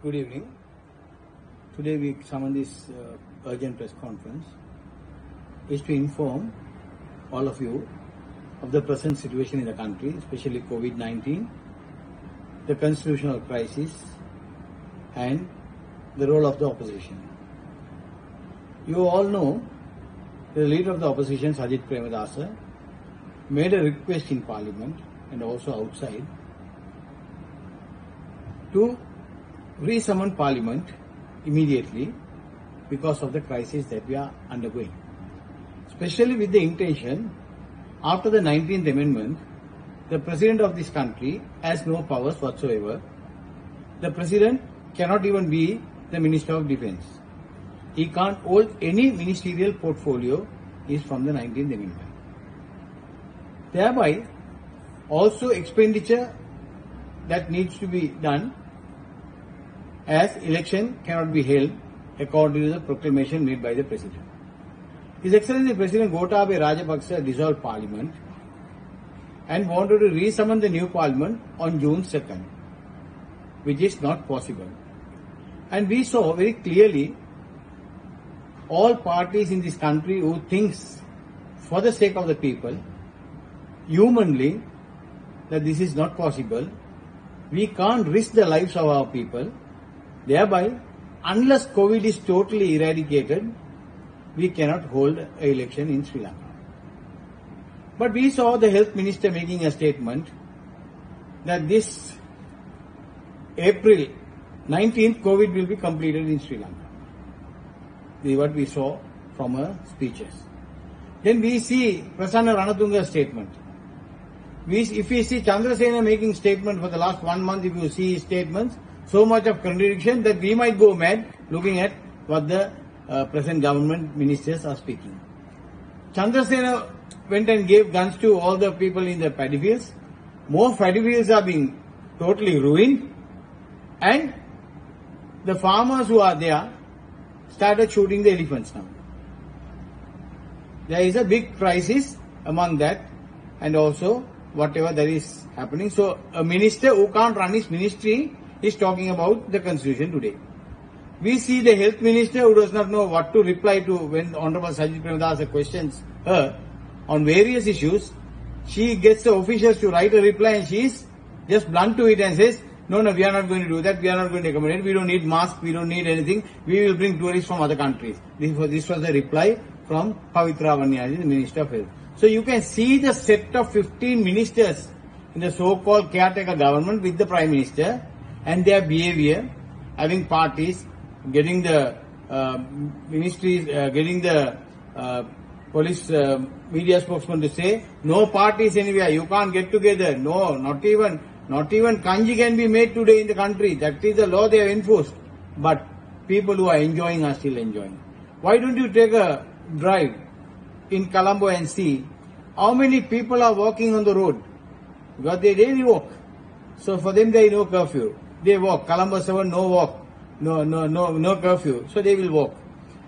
Good evening. Today we summoned this urgent press conference is to inform all of you of the present situation in the country, especially COVID-19, the constitutional crisis and the role of the opposition. You all know the leader of the opposition, Sajith Premadasa, made a request in Parliament and also outside to re-summon Parliament immediately because of the crisis that we are undergoing. Especially with the intention, after the 19th Amendment, the President of this country has no powers whatsoever. The President cannot even be the Minister of Defence. He can't hold any ministerial portfolio is from the 19th Amendment. Thereby, also expenditure that needs to be done as election cannot be held according to the proclamation made by the President. His Excellency President Gotabaya Rajapaksa dissolved Parliament and wanted to re-summon the new Parliament on June 2nd, which is not possible. And we saw very clearly all parties in this country who thinks for the sake of the people, humanly, that this is not possible. We can't risk the lives of our people. Thereby, unless COVID is totally eradicated, we cannot hold an election in Sri Lanka. But we saw the Health Minister making a statement that this April 19th, COVID will be completed in Sri Lanka. This is what we saw from her speeches. Then we see Prasanna Ranatunga's statement. If we see Chandrasena making statement for the last 1 month, if you see his statements, so much of contradiction that we might go mad looking at what the present government ministers are speaking. Chandrasena went and gave guns to all the people in the paddy fields. More paddy fields are being totally ruined, and the farmers who are there started shooting the elephants now. There is a big crisis among that, and also whatever that is happening. So a minister who can't run his ministry is talking about the constitution today. We see the health minister who does not know what to reply to when Honorable Sajith Premadasa questions her on various issues. She gets the officials to write a reply and she is just blunt to it and says, no, we are not going to do that, we are not going to accommodate, we don't need masks, we don't need anything, we will bring tourists from other countries. This was the reply from Pavitra Vanyadi, the Minister of Health. So you can see the set of 15 ministers in the so-called caretaker government with the Prime Minister and their behavior, having parties, getting the ministries, getting the police media spokesman to say, no parties anywhere, you can't get together. No, not even kanji can be made today in the country. That is the law they have enforced. But people who are enjoying are still enjoying. Why don't you take a drive in Colombo and see how many people are walking on the road? Because they daily walk. So for them there is no curfew. They walk. Colombo 7, no walk. No curfew. So they will walk.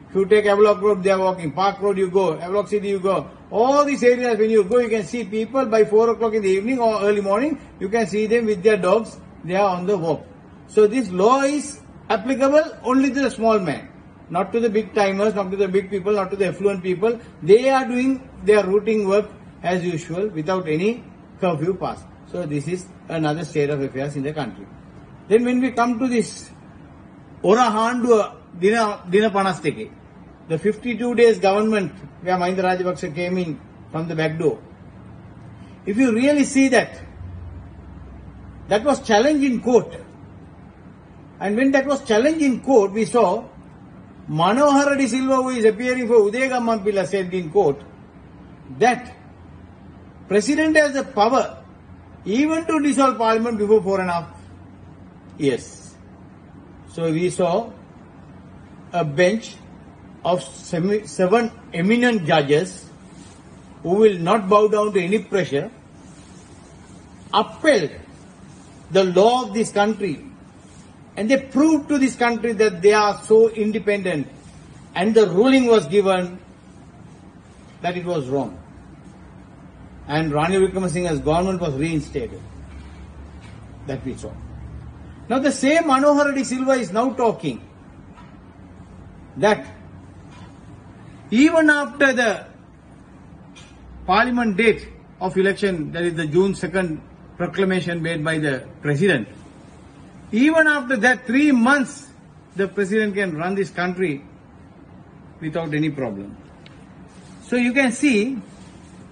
If you take Havelock Road, they are walking. Park Road you go. Havelock City you go. All these areas when you go, you can see people by 4 o'clock in the evening or early morning. You can see them with their dogs. They are on the walk. So this law is applicable only to the small man. Not to the big timers, not to the big people, not to the affluent people. They are doing their routine work as usual without any curfew pass. So this is another state of affairs in the country. Then when we come to this Orahandu Dina Panasteke, the 52 days government where Mahinda Rajapaksa came in from the back door. If you really see that was challenged in court. And when that was challenged in court, we saw Manohara De Silva, who is appearing for Udayagamma Pilla, said in court that President has the power even to dissolve Parliament before 4.5 years. So we saw a bench of 7 eminent judges who will not bow down to any pressure, upheld the law of this country, and they proved to this country that they are so independent, and the ruling was given that it was wrong. And Ranil Wickramasinghe's government was reinstated. That we saw. Now the same Manohar Reddy Silva is now talking that even after the parliament date of election, that is the June 2nd proclamation made by the president, even after that 3 months, the president can run this country without any problem. So you can see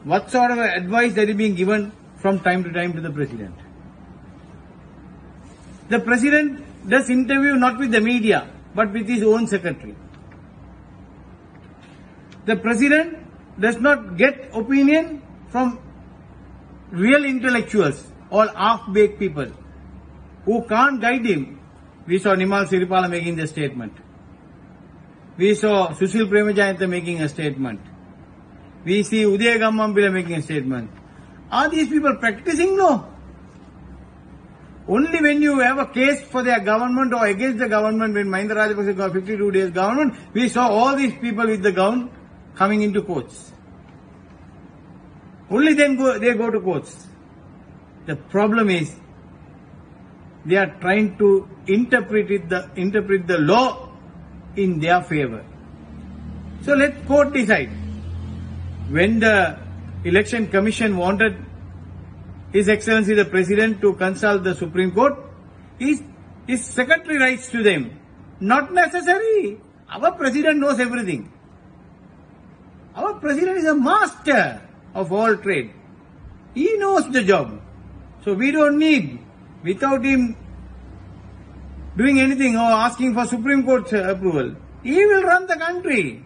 what sort of advice that is being given from time to time to the president. The president does interview not with the media, but with his own secretary. The president does not get opinion from real intellectuals or half-baked people who can't guide him. We saw Nimal Siripala making the statement. We saw Sushil Premajayantha making a statement. We see Udaya Gammambila making a statement. Are these people practicing? No. Only when you have a case for their government or against the government, when Mahinda Rajapaksa got 52 days government, we saw all these people with the gown coming into courts. Only then they go to courts. The problem is they are trying to interpret the law in their favor. So let court decide. When the election commission wanted His Excellency the President to consult the Supreme Court, his secretary writes to them, not necessary. Our President knows everything. Our President is a master of all trade. He knows the job. So we don't need, without him doing anything or asking for Supreme Court approval, he will run the country.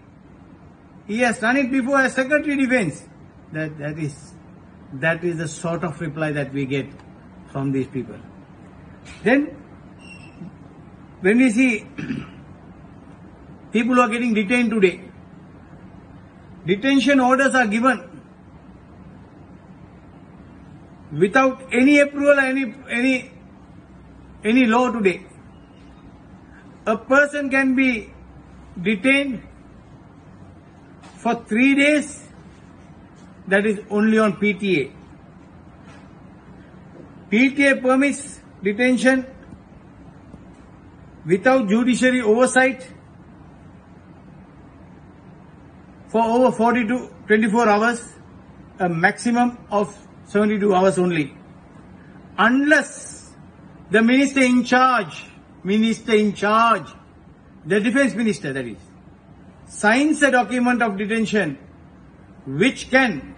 He has done it before as Secretary Defense. That is the sort of reply that we get from these people. Then, when we see people who are getting detained today, detention orders are given without any approval or any law today. A person can be detained for 3 days. That is only on PTA. PTA permits detention without judiciary oversight for over 40 to 24 hours, a maximum of 72 hours only. Unless the minister in charge, the defense minister that is, signs a document of detention which can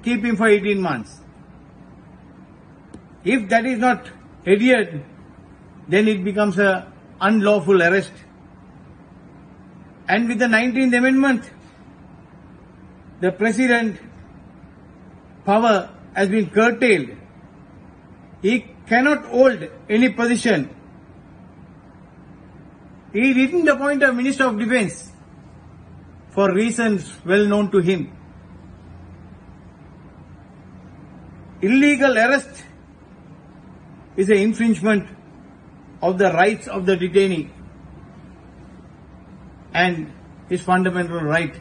keep him for 18 months. If that is not adhered, then it becomes an unlawful arrest. And with the 19th Amendment, the President power has been curtailed. He cannot hold any position. He didn't appoint a Minister of Defense for reasons well known to him. Illegal arrest is an infringement of the rights of the detainee, and his fundamental right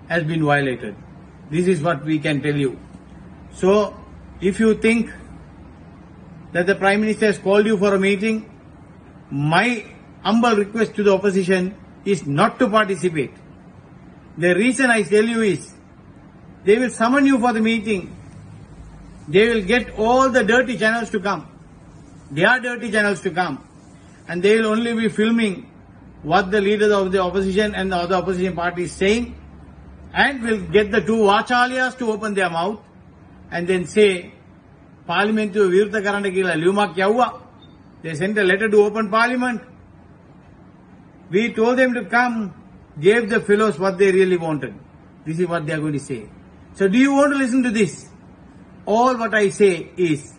has been violated. This is what we can tell you. So, if you think that the Prime Minister has called you for a meeting, my humble request to the opposition is not to participate. The reason I tell you is, they will summon you for the meeting. They will get all the dirty channels to come. Their dirty channels to come. And they will only be filming what the leaders of the opposition and the other opposition parties saying, and will get the two Vachalyas to open their mouth and then say, Parliament to Virutha Karana Kila Lyuma Kyawa. They sent a letter to open Parliament. We told them to come, gave the fellows what they really wanted. This is what they are going to say. So do you want to listen to this? All what I say is,